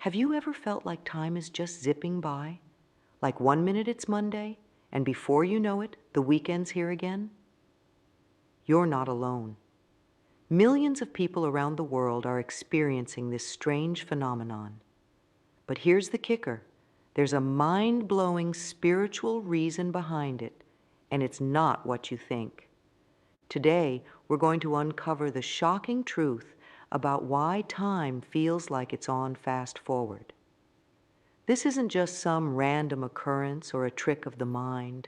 Have you ever felt like time is just zipping by? Like 1 minute it's Monday, and before you know it, the weekend's here again? You're not alone. Millions of people around the world are experiencing this strange phenomenon. But here's the kicker. There's a mind-blowing spiritual reason behind it, and it's not what you think. Today, we're going to uncover the shocking truth about why time feels like it's on fast forward. This isn't just some random occurrence or a trick of the mind.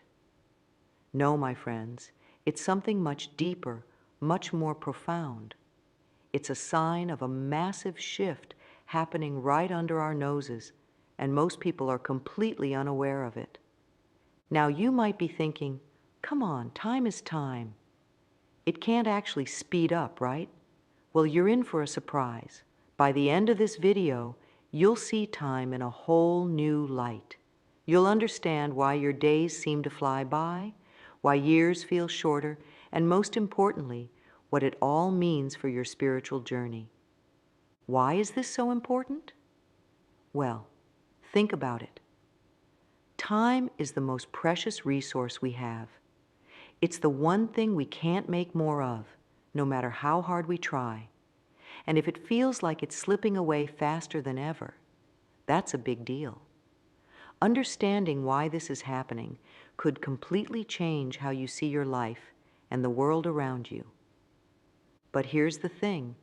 No, my friends, it's something much deeper, much more profound. It's a sign of a massive shift happening right under our noses, and most people are completely unaware of it. Now, you might be thinking, come on, time is time. It can't actually speed up, right? Well, you're in for a surprise. By the end of this video, you'll see time in a whole new light. You'll understand why your days seem to fly by, why years feel shorter, and most importantly, what it all means for your spiritual journey. Why is this so important? Well, think about it. Time is the most precious resource we have. It's the one thing we can't make more of, no matter how hard we try. And if it feels like it's slipping away faster than ever, that's a big deal. Understanding why this is happening could completely change how you see your life and the world around you. But here's the thing.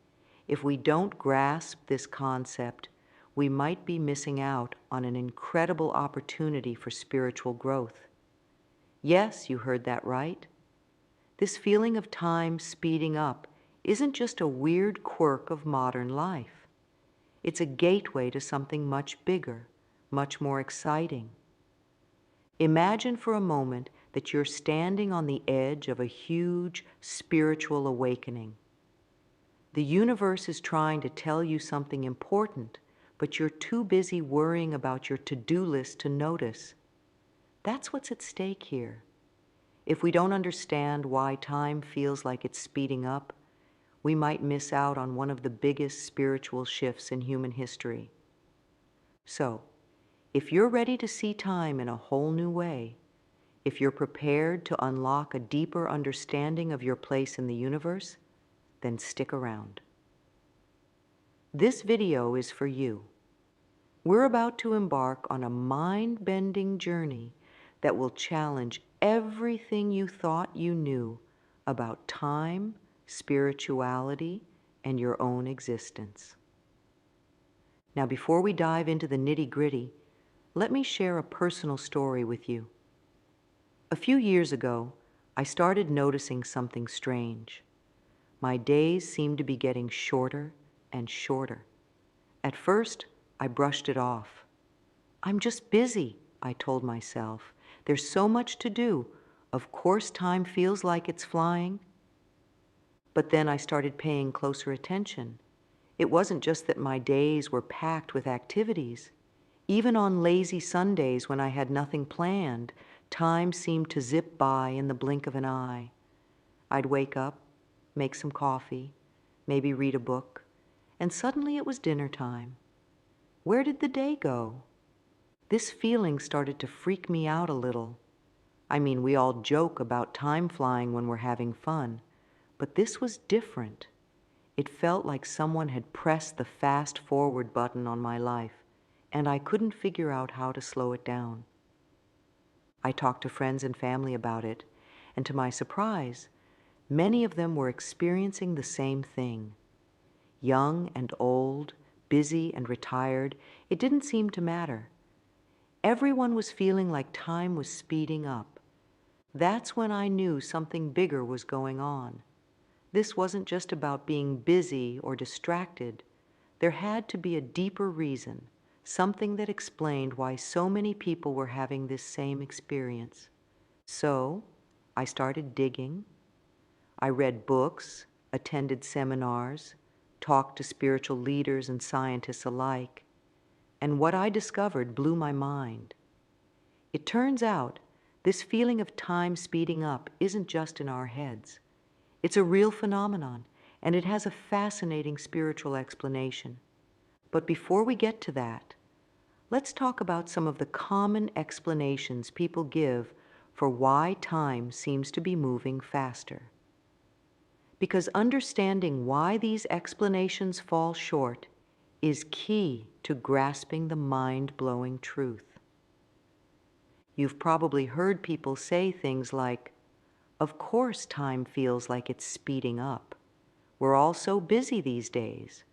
If we don't grasp this concept, we might be missing out on an incredible opportunity for spiritual growth. Yes, you heard that right. This feeling of time speeding up isn't just a weird quirk of modern life. It's a gateway to something much bigger, much more exciting. Imagine for a moment that you're standing on the edge of a huge spiritual awakening. The universe is trying to tell you something important, but you're too busy worrying about your to-do list to notice. That's what's at stake here. If we don't understand why time feels like it's speeding up, we might miss out on one of the biggest spiritual shifts in human history. So, if you're ready to see time in a whole new way, if you're prepared to unlock a deeper understanding of your place in the universe, then stick around. This video is for you. We're about to embark on a mind-bending journey that will challenge everything you thought you knew about time, spirituality, and your own existence. Now, before we dive into the nitty-gritty, let me share a personal story with you. A few years ago, I started noticing something strange. My days seemed to be getting shorter and shorter. At first, I brushed it off. I'm just busy, I told myself. There's so much to do. Of course, time feels like it's flying. But then I started paying closer attention. It wasn't just that my days were packed with activities. Even on lazy Sundays when I had nothing planned, time seemed to zip by in the blink of an eye. I'd wake up, make some coffee, maybe read a book, and suddenly it was dinner time. Where did the day go? This feeling started to freak me out a little. I mean, we all joke about time flying when we're having fun, but this was different. It felt like someone had pressed the fast forward button on my life, and I couldn't figure out how to slow it down. I talked to friends and family about it, and to my surprise, many of them were experiencing the same thing. Young and old, busy and retired, it didn't seem to matter. Everyone was feeling like time was speeding up. That's when I knew something bigger was going on. This wasn't just about being busy or distracted. There had to be a deeper reason, something that explained why so many people were having this same experience. So, I started digging. I read books, attended seminars, talked to spiritual leaders and scientists alike, and what I discovered blew my mind. It turns out this feeling of time speeding up isn't just in our heads. It's a real phenomenon, and it has a fascinating spiritual explanation. But before we get to that, let's talk about some of the common explanations people give for why time seems to be moving faster. Because understanding why these explanations fall short is key to grasping the mind-blowing truth. You've probably heard people say things like, "Of course time feels like it's speeding up. We're all so busy these days."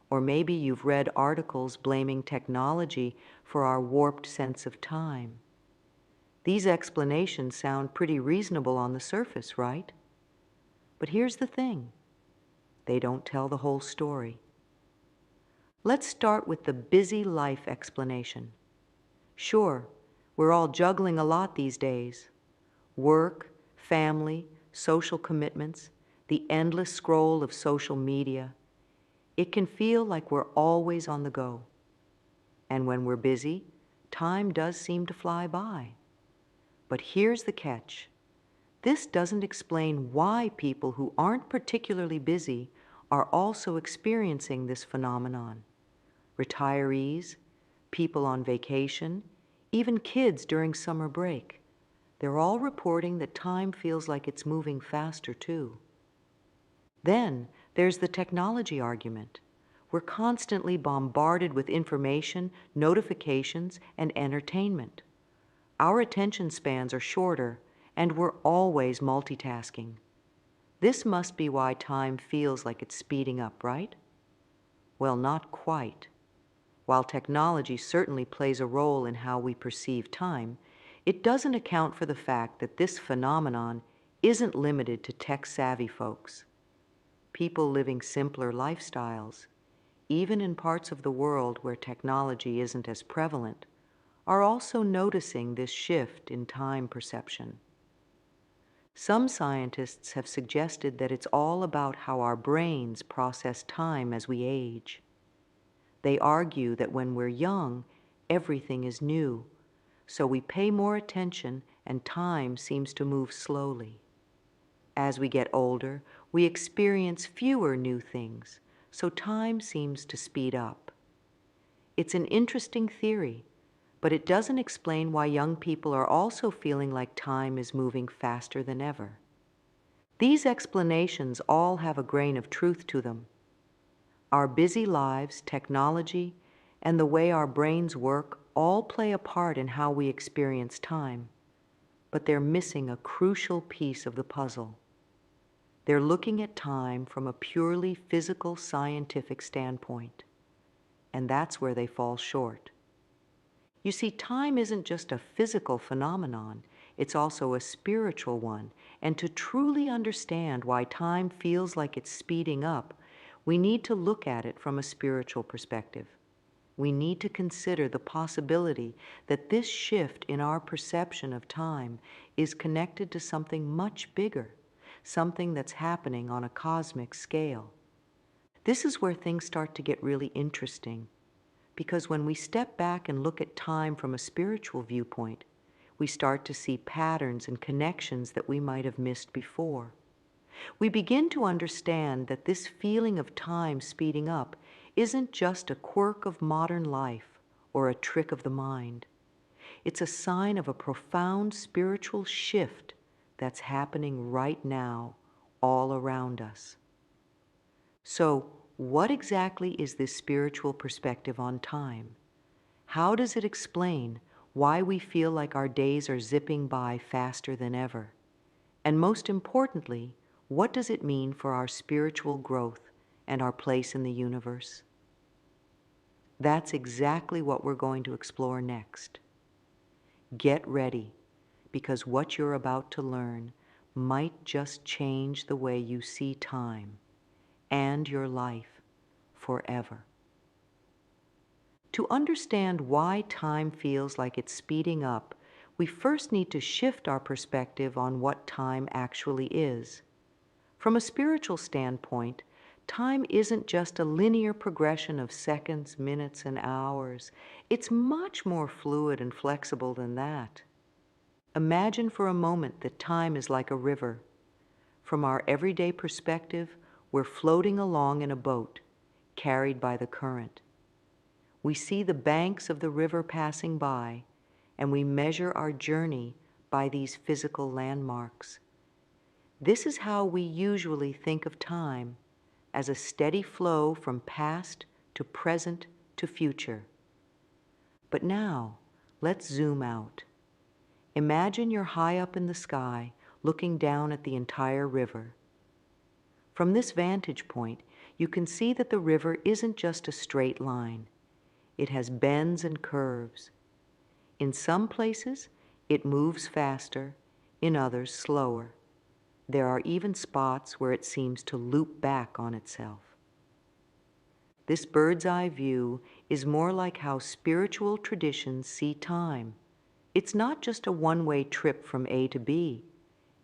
Or maybe you've read articles blaming technology for our warped sense of time. These explanations sound pretty reasonable on the surface, right? But here's the thing. They don't tell the whole story. Let's start with the busy life explanation. Sure, we're all juggling a lot these days. Work, family, social commitments, the endless scroll of social media. It can feel like we're always on the go. And when we're busy, time does seem to fly by. But here's the catch. This doesn't explain why people who aren't particularly busy are also experiencing this phenomenon. Retirees, people on vacation, even kids during summer break. They're all reporting that time feels like it's moving faster too. Then there's the technology argument. We're constantly bombarded with information, notifications, and entertainment. Our attention spans are shorter, and we're always multitasking. This must be why time feels like it's speeding up, right? Well, not quite. While technology certainly plays a role in how we perceive time, it doesn't account for the fact that this phenomenon isn't limited to tech-savvy folks. People living simpler lifestyles, even in parts of the world where technology isn't as prevalent, are also noticing this shift in time perception. Some scientists have suggested that it's all about how our brains process time as we age. They argue that when we're young, everything is new, so we pay more attention and time seems to move slowly. As we get older, we experience fewer new things, so time seems to speed up. It's an interesting theory, but it doesn't explain why young people are also feeling like time is moving faster than ever. These explanations all have a grain of truth to them. Our busy lives, technology, and the way our brains work all play a part in how we experience time, but they're missing a crucial piece of the puzzle. They're looking at time from a purely physical, scientific standpoint, and that's where they fall short. You see, time isn't just a physical phenomenon, it's also a spiritual one, and to truly understand why time feels like it's speeding up, we need to look at it from a spiritual perspective. We need to consider the possibility that this shift in our perception of time is connected to something much bigger, something that's happening on a cosmic scale. This is where things start to get really interesting, because when we step back and look at time from a spiritual viewpoint, we start to see patterns and connections that we might have missed before. We begin to understand that this feeling of time speeding up isn't just a quirk of modern life or a trick of the mind. It's a sign of a profound spiritual shift that's happening right now, all around us. So, what exactly is this spiritual perspective on time? How does it explain why we feel like our days are zipping by faster than ever? And most importantly, what does it mean for our spiritual growth and our place in the universe? That's exactly what we're going to explore next. Get ready, because what you're about to learn might just change the way you see time and your life forever. To understand why time feels like it's speeding up, we first need to shift our perspective on what time actually is. From a spiritual standpoint, time isn't just a linear progression of seconds, minutes, and hours. It's much more fluid and flexible than that. Imagine for a moment that time is like a river. From our everyday perspective, we're floating along in a boat, carried by the current. We see the banks of the river passing by, and we measure our journey by these physical landmarks. This is how we usually think of time, as a steady flow from past to present to future. But now, let's zoom out. Imagine you're high up in the sky, looking down at the entire river. From this vantage point, you can see that the river isn't just a straight line. It has bends and curves. In some places, it moves faster, in others slower. There are even spots where it seems to loop back on itself. This bird's eye view is more like how spiritual traditions see time. It's not just a one-way trip from A to B.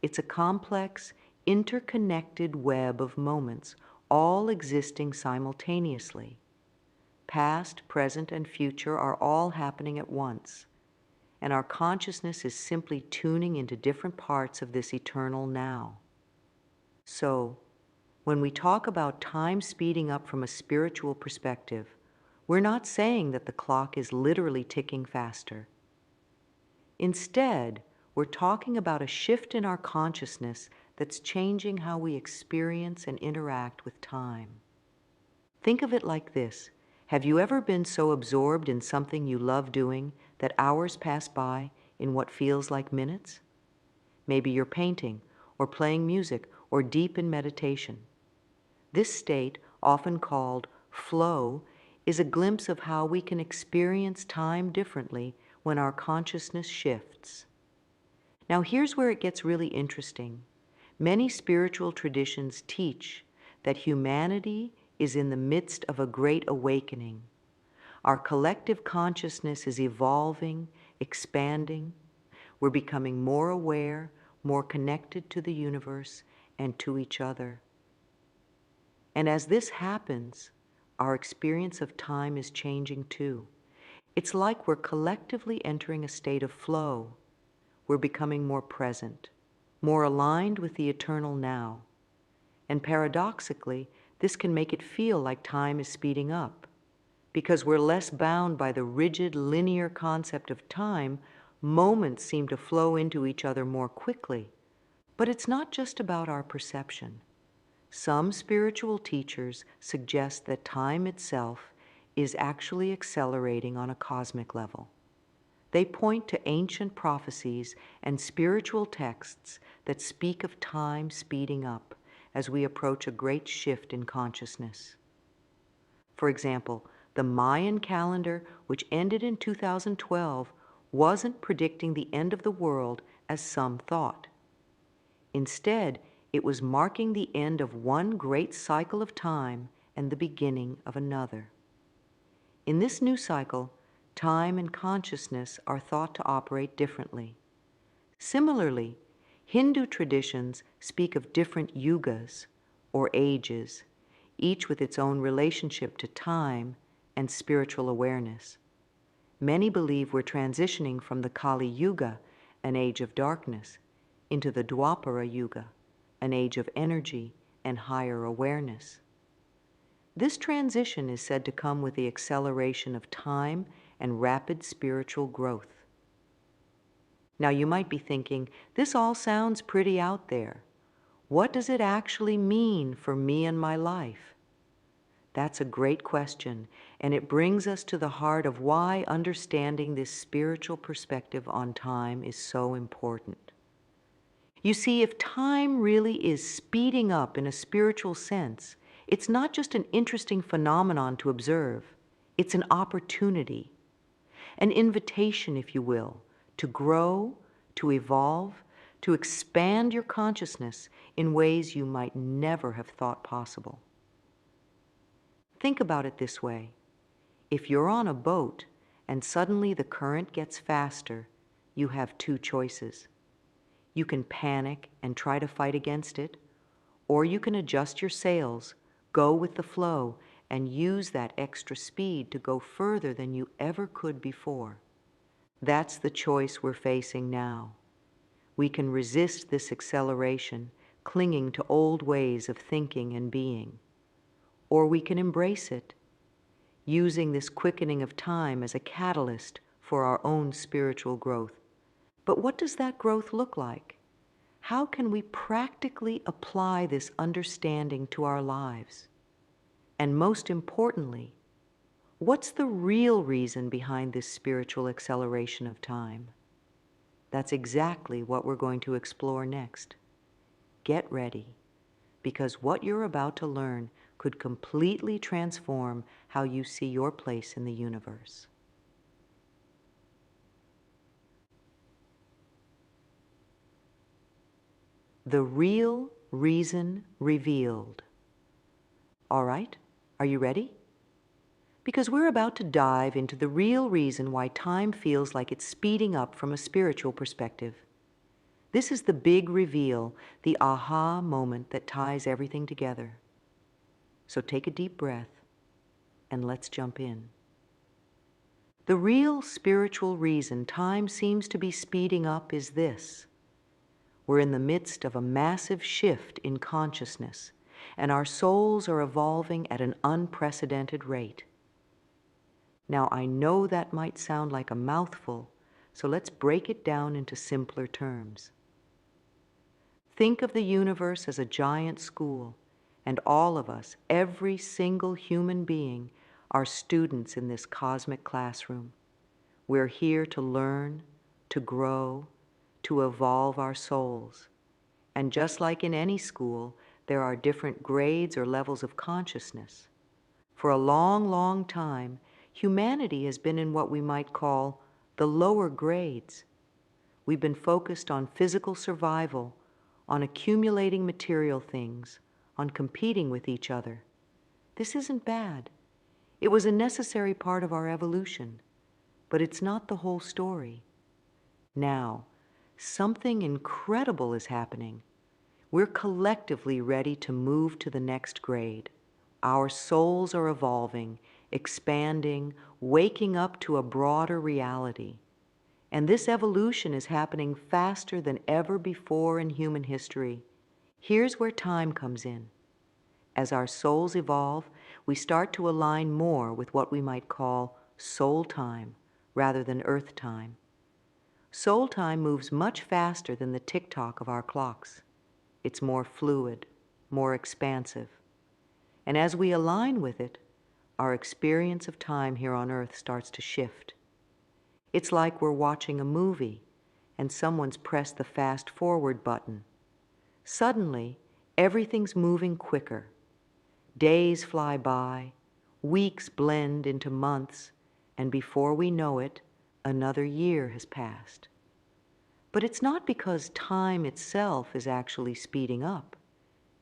It's a complex, interconnected web of moments, all existing simultaneously. Past, present, and future are all happening at once, and our consciousness is simply tuning into different parts of this eternal now. So, when we talk about time speeding up from a spiritual perspective, we're not saying that the clock is literally ticking faster. Instead, we're talking about a shift in our consciousness that's changing how we experience and interact with time. Think of it like this. Have you ever been so absorbed in something you love doing that hours pass by in what feels like minutes? Maybe you're painting, or playing music, or deep in meditation. This state, often called flow, is a glimpse of how we can experience time differently when our consciousness shifts. Now here's where it gets really interesting. Many spiritual traditions teach that humanity is in the midst of a great awakening. Our collective consciousness is evolving, expanding. We're becoming more aware, more connected to the universe and to each other. And as this happens, our experience of time is changing too. It's like we're collectively entering a state of flow. We're becoming more present, more aligned with the eternal now. And paradoxically, this can make it feel like time is speeding up. Because we're less bound by the rigid, linear concept of time, moments seem to flow into each other more quickly. But it's not just about our perception. Some spiritual teachers suggest that time itself is actually accelerating on a cosmic level. They point to ancient prophecies and spiritual texts that speak of time speeding up as we approach a great shift in consciousness. For example, the Mayan calendar, which ended in 2012, wasn't predicting the end of the world as some thought. Instead, it was marking the end of one great cycle of time and the beginning of another. In this new cycle, time and consciousness are thought to operate differently. Similarly, Hindu traditions speak of different yugas, or ages, each with its own relationship to time and spiritual awareness. Many believe we're transitioning from the Kali Yuga, an age of darkness, into the Dwapara Yuga, an age of energy and higher awareness. This transition is said to come with the acceleration of time and rapid spiritual growth. Now you might be thinking, this all sounds pretty out there. What does it actually mean for me and my life? That's a great question, and it brings us to the heart of why understanding this spiritual perspective on time is so important. You see, if time really is speeding up in a spiritual sense, it's not just an interesting phenomenon to observe. It's an opportunity, an invitation, if you will, to grow, to evolve, to expand your consciousness in ways you might never have thought possible. Think about it this way. If you're on a boat and suddenly the current gets faster, you have two choices. You can panic and try to fight against it, or you can adjust your sails, go with the flow, and use that extra speed to go further than you ever could before. That's the choice we're facing now. We can resist this acceleration, clinging to old ways of thinking and being. Or we can embrace it, using this quickening of time as a catalyst for our own spiritual growth. But what does that growth look like? How can we practically apply this understanding to our lives? And most importantly, what's the real reason behind this spiritual acceleration of time? That's exactly what we're going to explore next. Get ready, because what you're about to learn could completely transform how you see your place in the universe. The real reason revealed. All right, are you ready? Because we're about to dive into the real reason why time feels like it's speeding up from a spiritual perspective. This is the big reveal, the aha moment that ties everything together. So take a deep breath and let's jump in. The real spiritual reason time seems to be speeding up is this. We're in the midst of a massive shift in consciousness, and our souls are evolving at an unprecedented rate. Now, I know that might sound like a mouthful, so let's break it down into simpler terms. Think of the universe as a giant school, and all of us, every single human being, are students in this cosmic classroom. We're here to learn, to grow, to evolve our souls. And just like in any school, there are different grades or levels of consciousness. For a long, long time, humanity has been in what we might call the lower grades. We've been focused on physical survival, on accumulating material things, on competing with each other. This isn't bad. It was a necessary part of our evolution, but it's not the whole story. Now, something incredible is happening. We're collectively ready to move to the next grade. Our souls are evolving, expanding, waking up to a broader reality. And this evolution is happening faster than ever before in human history. Here's where time comes in. As our souls evolve, we start to align more with what we might call soul time rather than earth time. Soul time moves much faster than the tick-tock of our clocks. It's more fluid, more expansive. And as we align with it, our experience of time here on earth starts to shift. It's like we're watching a movie and someone's pressed the fast forward button. Suddenly, everything's moving quicker. Days fly by, weeks blend into months, and before we know it, another year has passed. But it's not because time itself is actually speeding up.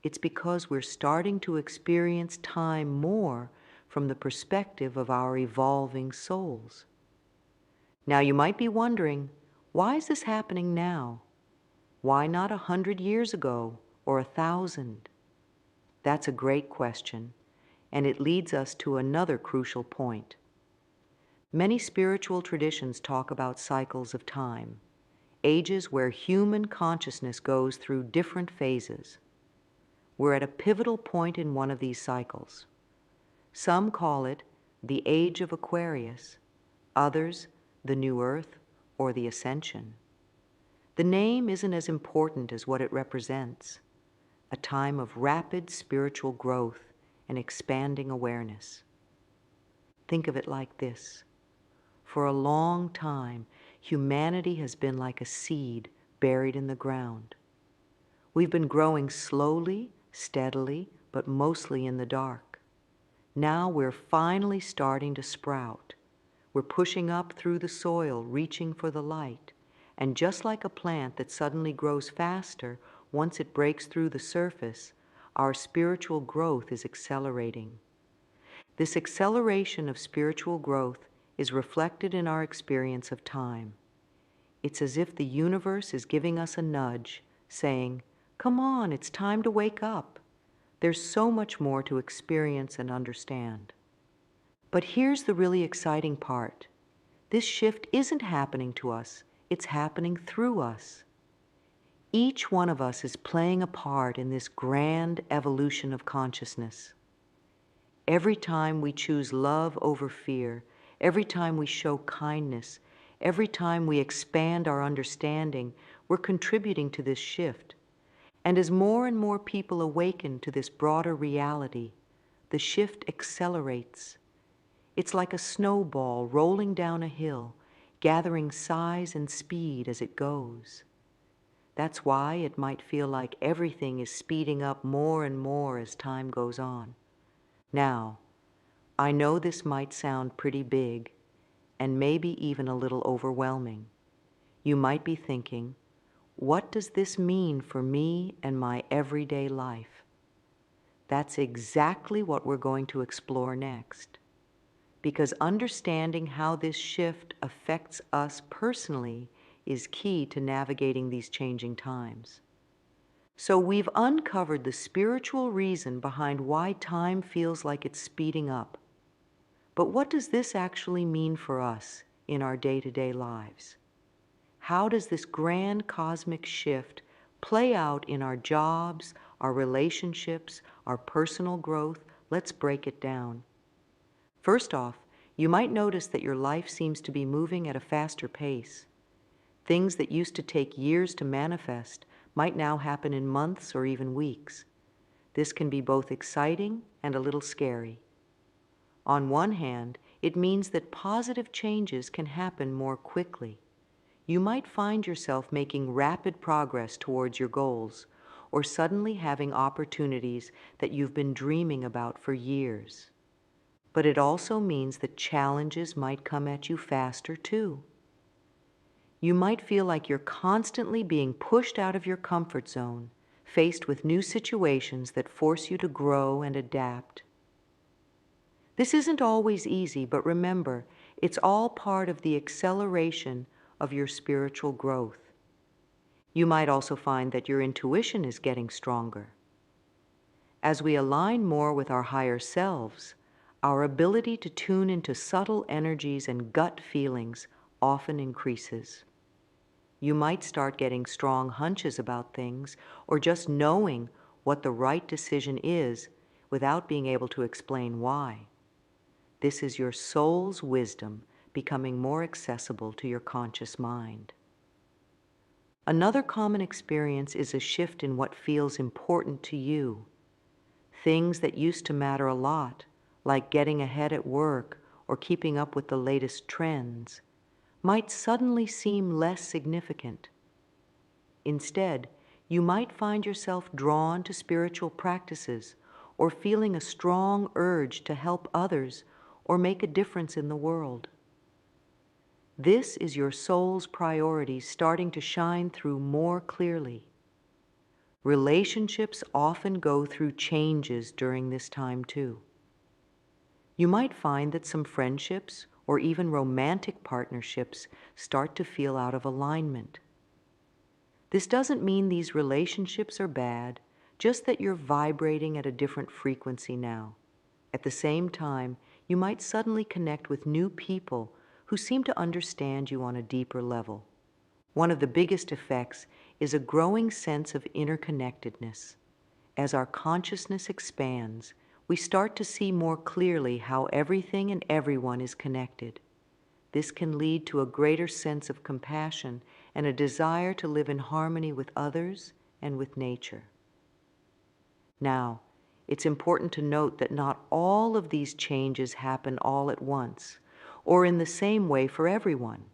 It's because we're starting to experience time more from the perspective of our evolving souls. Now you might be wondering, why is this happening now? Why not 100 years ago or 1,000? That's a great question, and it leads us to another crucial point. Many spiritual traditions talk about cycles of time, ages where human consciousness goes through different phases. We're at a pivotal point in one of these cycles. Some call it the Age of Aquarius, others the New Earth or the Ascension. The name isn't as important as what it represents, a time of rapid spiritual growth and expanding awareness. Think of it like this. For a long time, humanity has been like a seed buried in the ground. We've been growing slowly, steadily, but mostly in the dark. Now we're finally starting to sprout. We're pushing up through the soil, reaching for the light. And just like a plant that suddenly grows faster once it breaks through the surface, our spiritual growth is accelerating. This acceleration of spiritual growth is reflected in our experience of time. It's as if the universe is giving us a nudge, saying, "Come on, it's time to wake up. There's so much more to experience and understand." But here's the really exciting part. This shift isn't happening to us, it's happening through us. Each one of us is playing a part in this grand evolution of consciousness. Every time we choose love over fear, every time we show kindness, every time we expand our understanding, we're contributing to this shift. And as more and more people awaken to this broader reality, the shift accelerates. It's like a snowball rolling down a hill, gathering size and speed as it goes. That's why it might feel like everything is speeding up more and more as time goes on. Now, I know this might sound pretty big and maybe even a little overwhelming. You might be thinking, what does this mean for me and my everyday life? That's exactly what we're going to explore next. Because understanding how this shift affects us personally is key to navigating these changing times. So we've uncovered the spiritual reason behind why time feels like it's speeding up. But what does this actually mean for us in our day-to-day lives? How does this grand cosmic shift play out in our jobs, our relationships, our personal growth? Let's break it down. First off, you might notice that your life seems to be moving at a faster pace. Things that used to take years to manifest might now happen in months or even weeks. This can be both exciting and a little scary. On one hand, it means that positive changes can happen more quickly. You might find yourself making rapid progress towards your goals, or suddenly having opportunities that you've been dreaming about for years. But it also means that challenges might come at you faster too. You might feel like you're constantly being pushed out of your comfort zone, faced with new situations that force you to grow and adapt. This isn't always easy, but remember, it's all part of the acceleration of your spiritual growth. You might also find that your intuition is getting stronger. As we align more with our higher selves, our ability to tune into subtle energies and gut feelings often increases. You might start getting strong hunches about things or just knowing what the right decision is without being able to explain why. This is your soul's wisdom becoming more accessible to your conscious mind. Another common experience is a shift in what feels important to you. Things that used to matter a lot, like getting ahead at work or keeping up with the latest trends, might suddenly seem less significant. Instead, you might find yourself drawn to spiritual practices or feeling a strong urge to help others or make a difference in the world. This is your soul's priorities starting to shine through more clearly. Relationships often go through changes during this time too. You might find that some friendships or even romantic partnerships start to feel out of alignment. This doesn't mean these relationships are bad, just that you're vibrating at a different frequency now. At the same time, you might suddenly connect with new people who seem to understand you on a deeper level. One of the biggest effects is a growing sense of interconnectedness. As our consciousness expands, we start to see more clearly how everything and everyone is connected. This can lead to a greater sense of compassion and a desire to live in harmony with others and with nature. Now, it's important to note that not all of these changes happen all at once, or in the same way for everyone.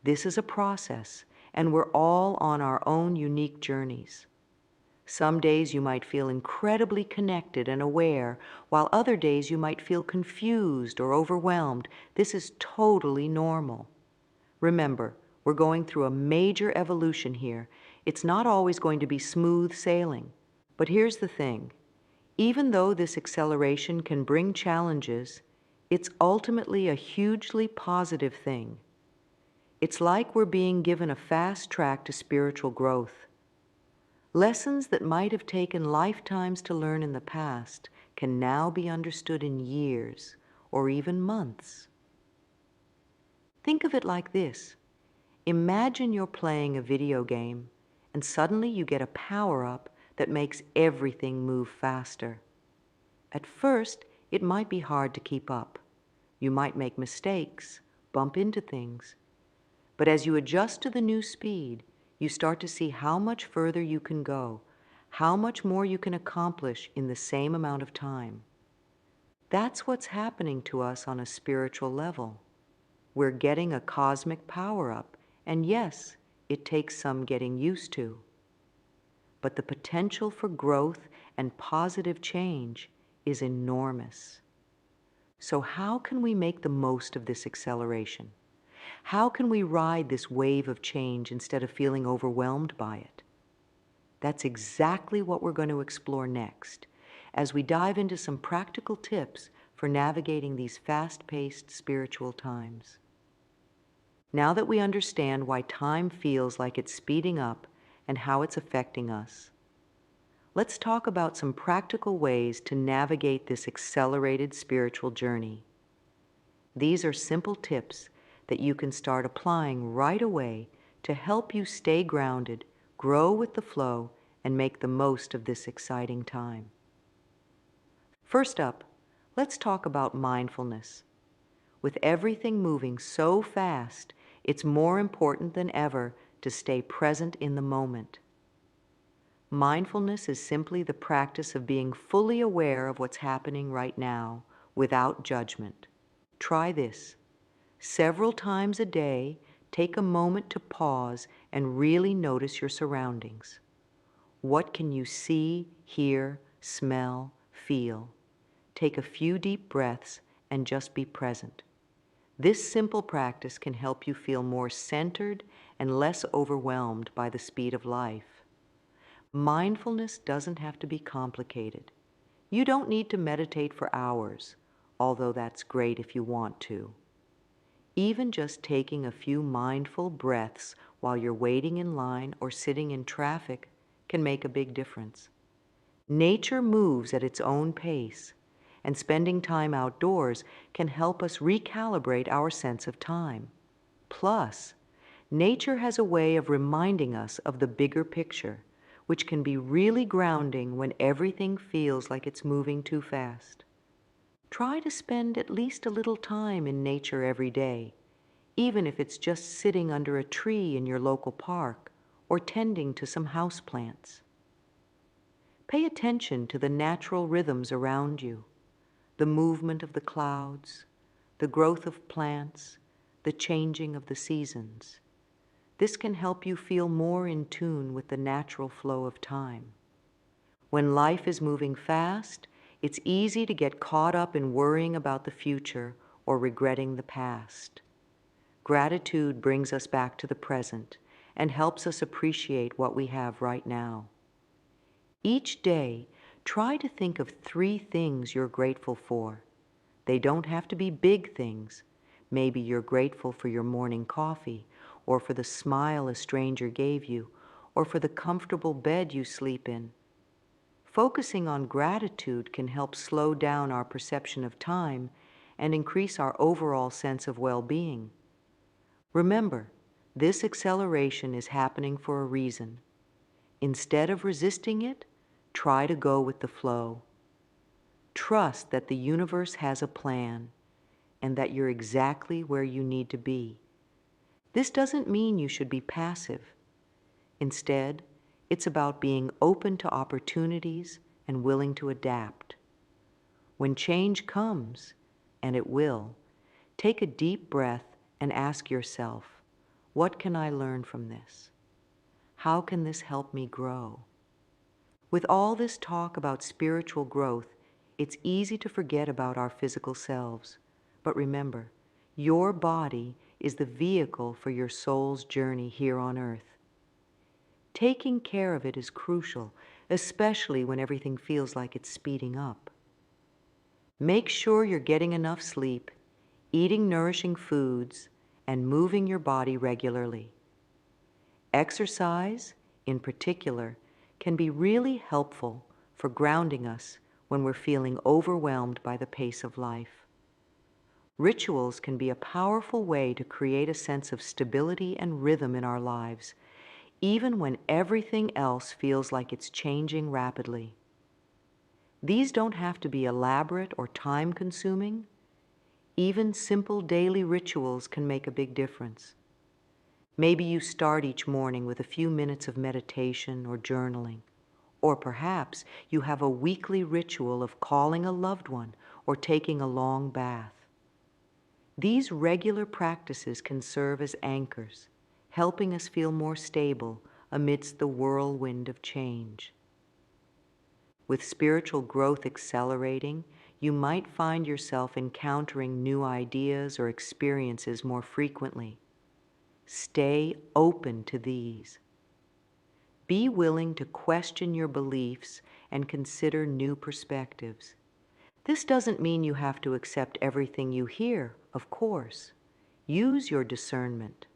This is a process, and we're all on our own unique journeys. Some days you might feel incredibly connected and aware, while other days you might feel confused or overwhelmed. This is totally normal. Remember, we're going through a major evolution here. It's not always going to be smooth sailing. But here's the thing. Even though this acceleration can bring challenges, it's ultimately a hugely positive thing. It's like we're being given a fast track to spiritual growth. Lessons that might have taken lifetimes to learn in the past can now be understood in years or even months. Think of it like this. Imagine you're playing a video game and suddenly you get a power-up that makes everything move faster. At first, it might be hard to keep up. You might make mistakes, bump into things. But as you adjust to the new speed, you start to see how much further you can go, how much more you can accomplish in the same amount of time. That's what's happening to us on a spiritual level. We're getting a cosmic power-up, and yes, it takes some getting used to. But the potential for growth and positive change is enormous. So how can we make the most of this acceleration? How can we ride this wave of change instead of feeling overwhelmed by it? That's exactly what we're going to explore next, as we dive into some practical tips for navigating these fast-paced spiritual times. Now that we understand why time feels like it's speeding up and how it's affecting us, let's talk about some practical ways to navigate this accelerated spiritual journey. These are simple tips that you can start applying right away to help you stay grounded, grow with the flow, and make the most of this exciting time. First up, let's talk about mindfulness. With everything moving so fast, it's more important than ever to stay present in the moment. Mindfulness is simply the practice of being fully aware of what's happening right now without judgment. Try this. Several times a day, take a moment to pause and really notice your surroundings. What can you see, hear, smell, feel? Take a few deep breaths and just be present. This simple practice can help you feel more centered and less overwhelmed by the speed of life. Mindfulness doesn't have to be complicated. You don't need to meditate for hours, although that's great if you want to. Even just taking a few mindful breaths while you're waiting in line or sitting in traffic can make a big difference. Nature moves at its own pace, and spending time outdoors can help us recalibrate our sense of time. Plus, nature has a way of reminding us of the bigger picture, which can be really grounding when everything feels like it's moving too fast. Try to spend at least a little time in nature every day, even if it's just sitting under a tree in your local park or tending to some houseplants. Pay attention to the natural rhythms around you, the movement of the clouds, the growth of plants, the changing of the seasons. This can help you feel more in tune with the natural flow of time. When life is moving fast, it's easy to get caught up in worrying about the future or regretting the past. Gratitude brings us back to the present and helps us appreciate what we have right now. Each day, try to think of 3 things you're grateful for. They don't have to be big things. Maybe you're grateful for your morning coffee, or for the smile a stranger gave you, or for the comfortable bed you sleep in. Focusing on gratitude can help slow down our perception of time and increase our overall sense of well-being. Remember, this acceleration is happening for a reason. Instead of resisting it, try to go with the flow. Trust that the universe has a plan and that you're exactly where you need to be. This doesn't mean you should be passive. Instead, it's about being open to opportunities and willing to adapt. When change comes, and it will, take a deep breath and ask yourself, what can I learn from this? How can this help me grow? With all this talk about spiritual growth, it's easy to forget about our physical selves. But remember, your body is the vehicle for your soul's journey here on earth. Taking care of it is crucial, especially when everything feels like it's speeding up. Make sure you're getting enough sleep, eating nourishing foods, and moving your body regularly. Exercise, in particular, can be really helpful for grounding us when we're feeling overwhelmed by the pace of life. Rituals can be a powerful way to create a sense of stability and rhythm in our lives, even when everything else feels like it's changing rapidly. These don't have to be elaborate or time-consuming. Even simple daily rituals can make a big difference. Maybe you start each morning with a few minutes of meditation or journaling. Or perhaps you have a weekly ritual of calling a loved one or taking a long bath. These regular practices can serve as anchors, helping us feel more stable amidst the whirlwind of change. With spiritual growth accelerating, you might find yourself encountering new ideas or experiences more frequently. Stay open to these. Be willing to question your beliefs and consider new perspectives. This doesn't mean you have to accept everything you hear, of course. Use your discernment.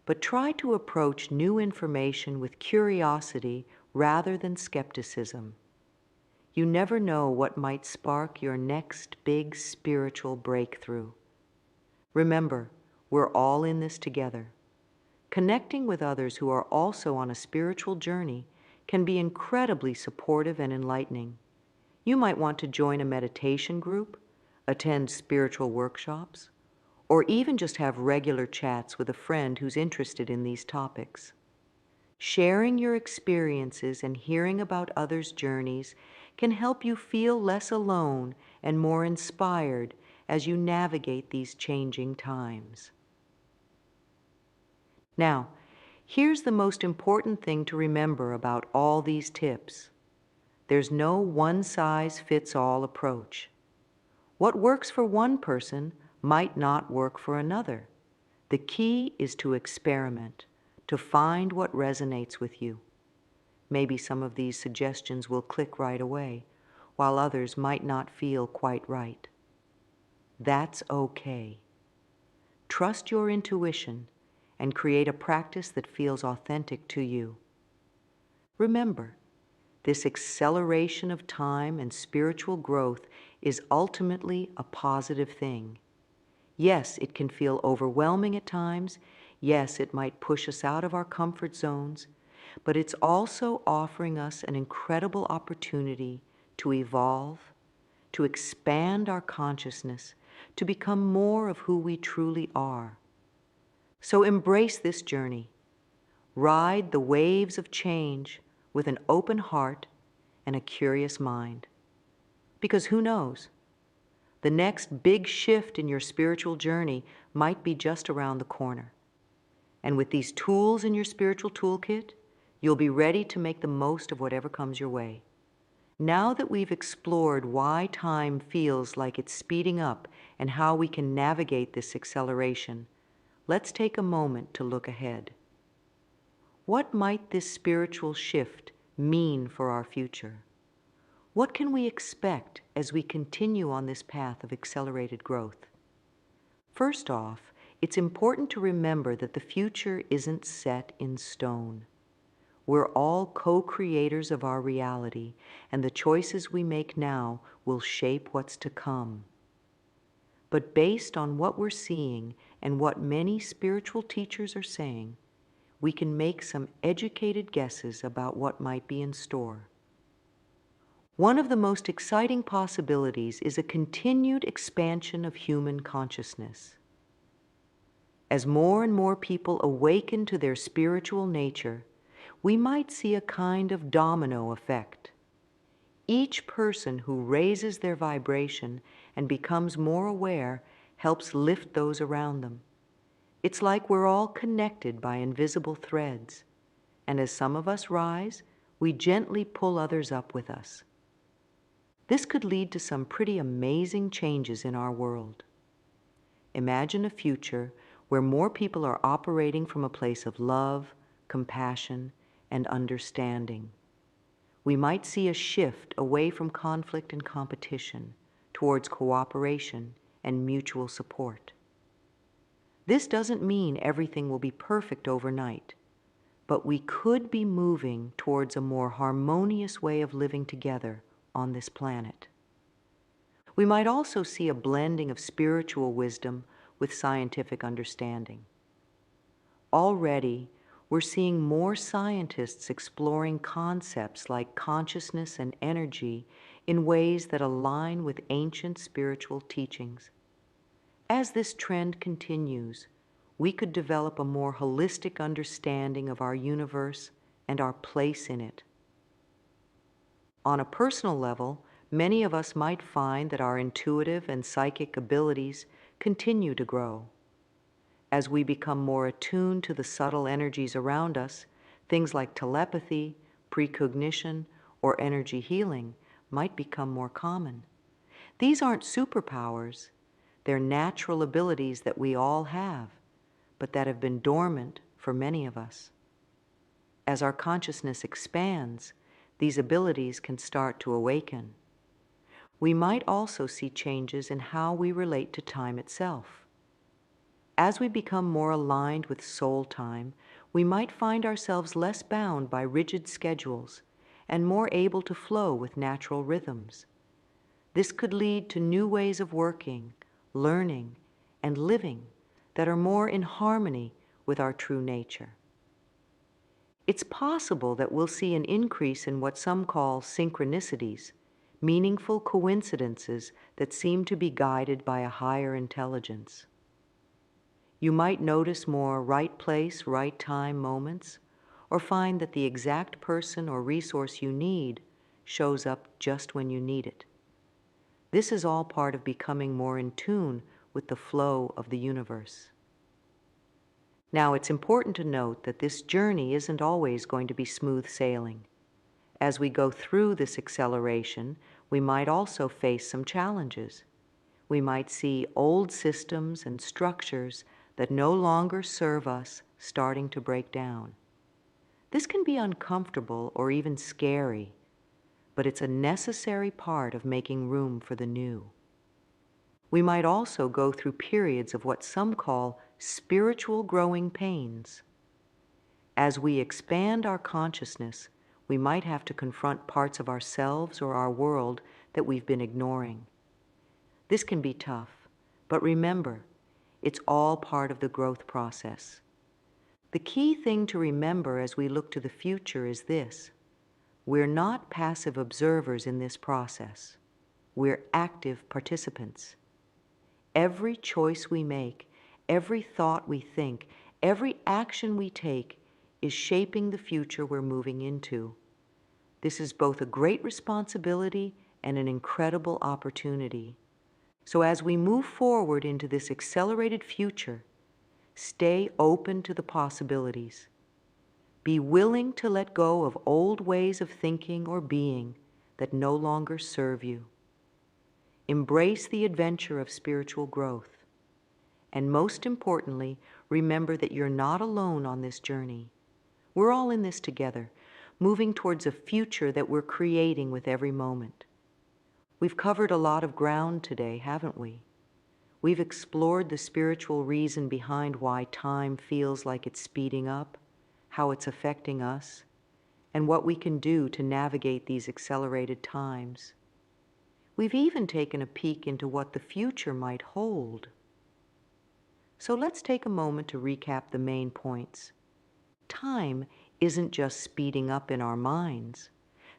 But try to approach new information with curiosity rather than skepticism. You never know what might spark your next big spiritual breakthrough. Remember, we're all in this together. Connecting with others who are also on a spiritual journey can be incredibly supportive and enlightening. You might want to join a meditation group, attend spiritual workshops, or even just have regular chats with a friend who's interested in these topics. Sharing your experiences and hearing about others' journeys can help you feel less alone and more inspired as you navigate these changing times. Now, here's the most important thing to remember about all these tips. There's no one-size-fits-all approach. What works for one person might not work for another. The key is to experiment, to find what resonates with you. Maybe some of these suggestions will click right away, while others might not feel quite right. That's okay. Trust your intuition and create a practice that feels authentic to you. Remember, this acceleration of time and spiritual growth is ultimately a positive thing. Yes, it can feel overwhelming at times. Yes, it might push us out of our comfort zones, but it's also offering us an incredible opportunity to evolve, to expand our consciousness, to become more of who we truly are. So embrace this journey. Ride the waves of change with an open heart and a curious mind. Because who knows? The next big shift in your spiritual journey might be just around the corner. And with these tools in your spiritual toolkit, you'll be ready to make the most of whatever comes your way. Now that we've explored why time feels like it's speeding up and how we can navigate this acceleration, let's take a moment to look ahead. What might this spiritual shift mean for our future? What can we expect as we continue on this path of accelerated growth? First off, it's important to remember that the future isn't set in stone. We're all co-creators of our reality, and the choices we make now will shape what's to come. But based on what we're seeing and what many spiritual teachers are saying, we can make some educated guesses about what might be in store. One of the most exciting possibilities is a continued expansion of human consciousness. As more and more people awaken to their spiritual nature, we might see a kind of domino effect. Each person who raises their vibration and becomes more aware helps lift those around them. It's like we're all connected by invisible threads, and as some of us rise, we gently pull others up with us. This could lead to some pretty amazing changes in our world. Imagine a future where more people are operating from a place of love, compassion, and understanding. We might see a shift away from conflict and competition towards cooperation and mutual support. This doesn't mean everything will be perfect overnight, but we could be moving towards a more harmonious way of living together on this planet. We might also see a blending of spiritual wisdom with scientific understanding. Already, we're seeing more scientists exploring concepts like consciousness and energy in ways that align with ancient spiritual teachings. As this trend continues, we could develop a more holistic understanding of our universe and our place in it. On a personal level, many of us might find that our intuitive and psychic abilities continue to grow. As we become more attuned to the subtle energies around us, things like telepathy, precognition, or energy healing might become more common. These aren't superpowers. They're natural abilities that we all have, but that have been dormant for many of us. As our consciousness expands, these abilities can start to awaken. We might also see changes in how we relate to time itself. As we become more aligned with soul time, we might find ourselves less bound by rigid schedules and more able to flow with natural rhythms. This could lead to new ways of working, learning, and living that are more in harmony with our true nature. It's possible that we'll see an increase in what some call synchronicities, meaningful coincidences that seem to be guided by a higher intelligence. You might notice more right place, right time moments, or find that the exact person or resource you need shows up just when you need it. This is all part of becoming more in tune with the flow of the universe. Now, it's important to note that this journey isn't always going to be smooth sailing. As we go through this acceleration, we might also face some challenges. We might see old systems and structures that no longer serve us starting to break down. This can be uncomfortable or even scary, but it's a necessary part of making room for the new. We might also go through periods of what some call spiritual growing pains. As we expand our consciousness, we might have to confront parts of ourselves or our world that we've been ignoring. This can be tough, but remember, it's all part of the growth process. The key thing to remember as we look to the future is this: we're not passive observers in this process. We're active participants. Every choice we make, every thought we think, every action we take is shaping the future we're moving into. This is both a great responsibility and an incredible opportunity. So as we move forward into this accelerated future, stay open to the possibilities. Be willing to let go of old ways of thinking or being that no longer serve you. Embrace the adventure of spiritual growth. And most importantly, remember that you're not alone on this journey. We're all in this together, moving towards a future that we're creating with every moment. We've covered a lot of ground today, haven't we? We've explored the spiritual reason behind why time feels like it's speeding up, how it's affecting us, and what we can do to navigate these accelerated times. We've even taken a peek into what the future might hold. So let's take a moment to recap the main points. Time isn't just speeding up in our minds.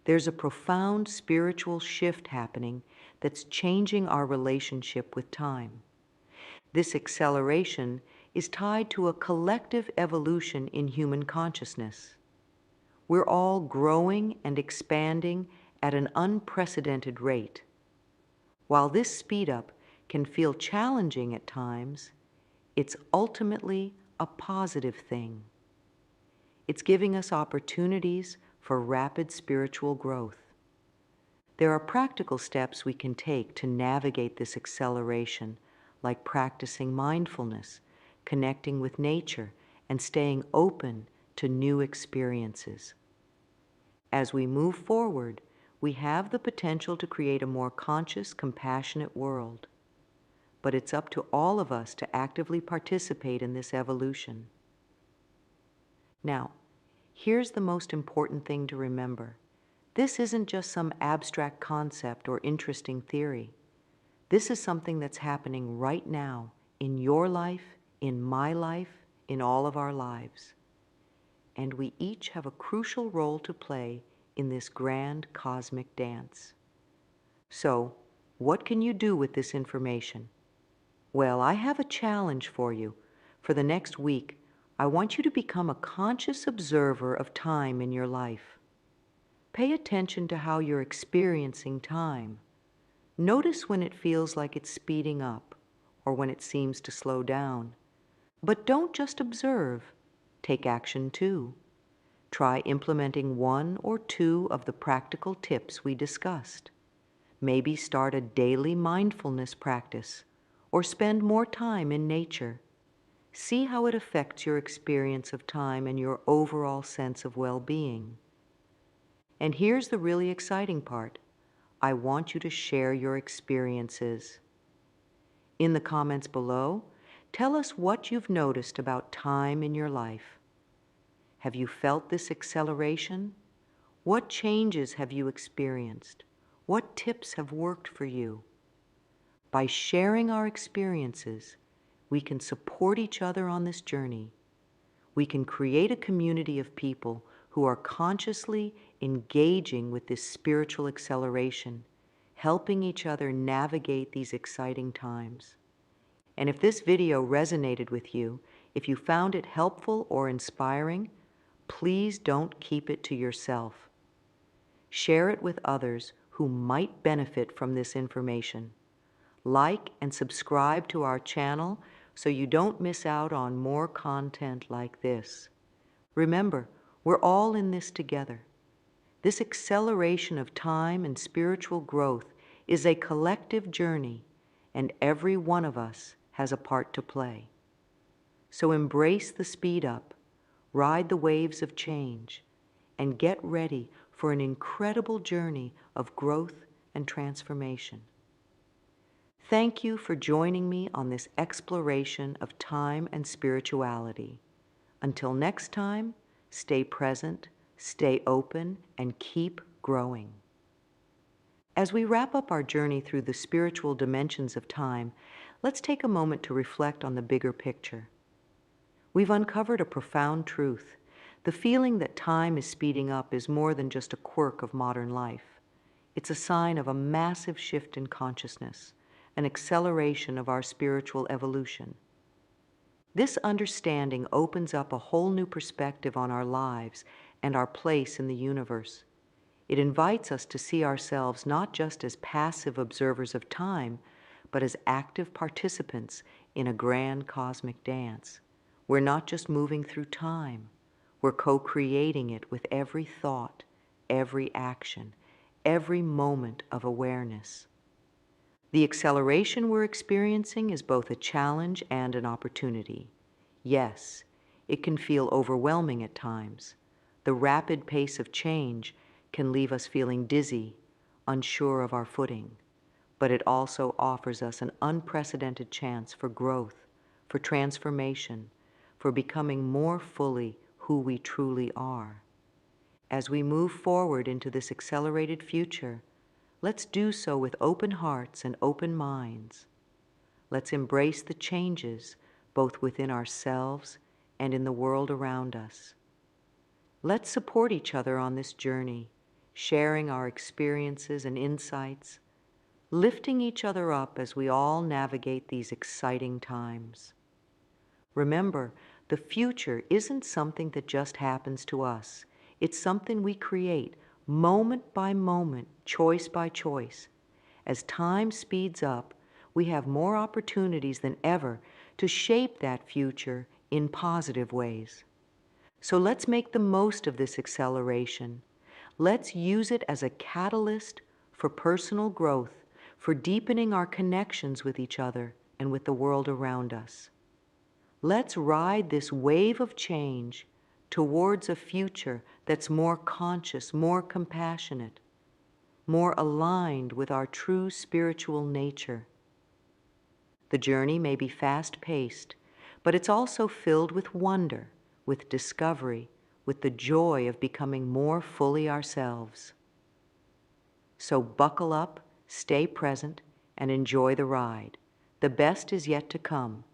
There's a profound spiritual shift happening that's changing our relationship with time. This acceleration is tied to a collective evolution in human consciousness. We're all growing and expanding at an unprecedented rate. While this speed up can feel challenging at times, it's ultimately a positive thing. It's giving us opportunities for rapid spiritual growth. There are practical steps we can take to navigate this acceleration, like practicing mindfulness, connecting with nature, and staying open to new experiences. As we move forward, we have the potential to create a more conscious, compassionate world. But it's up to all of us to actively participate in this evolution. Now, here's the most important thing to remember. This isn't just some abstract concept or interesting theory. This is something that's happening right now in your life, in my life, in all of our lives. And we each have a crucial role to play in this grand cosmic dance. So, what can you do with this information? Well, I have a challenge for you. For the next week, I want you to become a conscious observer of time in your life. Pay attention to how you're experiencing time. Notice when it feels like it's speeding up or when it seems to slow down. But don't just observe. Take action too. Try implementing one or two of the practical tips we discussed. Maybe start a daily mindfulness practice or spend more time in nature. See how it affects your experience of time and your overall sense of well-being. And here's the really exciting part. I want you to share your experiences. In the comments below, tell us what you've noticed about time in your life. Have you felt this acceleration? What changes have you experienced? What tips have worked for you? By sharing our experiences, we can support each other on this journey. We can create a community of people who are consciously engaging with this spiritual acceleration, helping each other navigate these exciting times. And if this video resonated with you, if you found it helpful or inspiring, please don't keep it to yourself. Share it with others who might benefit from this information. Like and subscribe to our channel so you don't miss out on more content like this. Remember, we're all in this together. This acceleration of time and spiritual growth is a collective journey, and every one of us has a part to play. So embrace the speed up, ride the waves of change, and get ready for an incredible journey of growth and transformation. Thank you for joining me on this exploration of time and spirituality. Until next time, stay present, stay open, and keep growing. As we wrap up our journey through the spiritual dimensions of time, let's take a moment to reflect on the bigger picture. We've uncovered a profound truth. The feeling that time is speeding up is more than just a quirk of modern life. It's a sign of a massive shift in consciousness, an acceleration of our spiritual evolution. This understanding opens up a whole new perspective on our lives and our place in the universe. It invites us to see ourselves not just as passive observers of time, but as active participants in a grand cosmic dance. We're not just moving through time, we're co-creating it with every thought, every action, every moment of awareness. The acceleration we're experiencing is both a challenge and an opportunity. Yes, it can feel overwhelming at times. The rapid pace of change can leave us feeling dizzy, unsure of our footing. But it also offers us an unprecedented chance for growth, for transformation, for becoming more fully who we truly are. As we move forward into this accelerated future, let's do so with open hearts and open minds. Let's embrace the changes both within ourselves and in the world around us. Let's support each other on this journey, sharing our experiences and insights, lifting each other up as we all navigate these exciting times. Remember, the future isn't something that just happens to us. It's something we create moment by moment, choice by choice. As time speeds up, we have more opportunities than ever to shape that future in positive ways. So let's make the most of this acceleration. Let's use it as a catalyst for personal growth, for deepening our connections with each other and with the world around us. Let's ride this wave of change towards a future that's more conscious, more compassionate, more aligned with our true spiritual nature. The journey may be fast-paced, but it's also filled with wonder, with discovery, with the joy of becoming more fully ourselves. So buckle up, stay present, and enjoy the ride. The best is yet to come.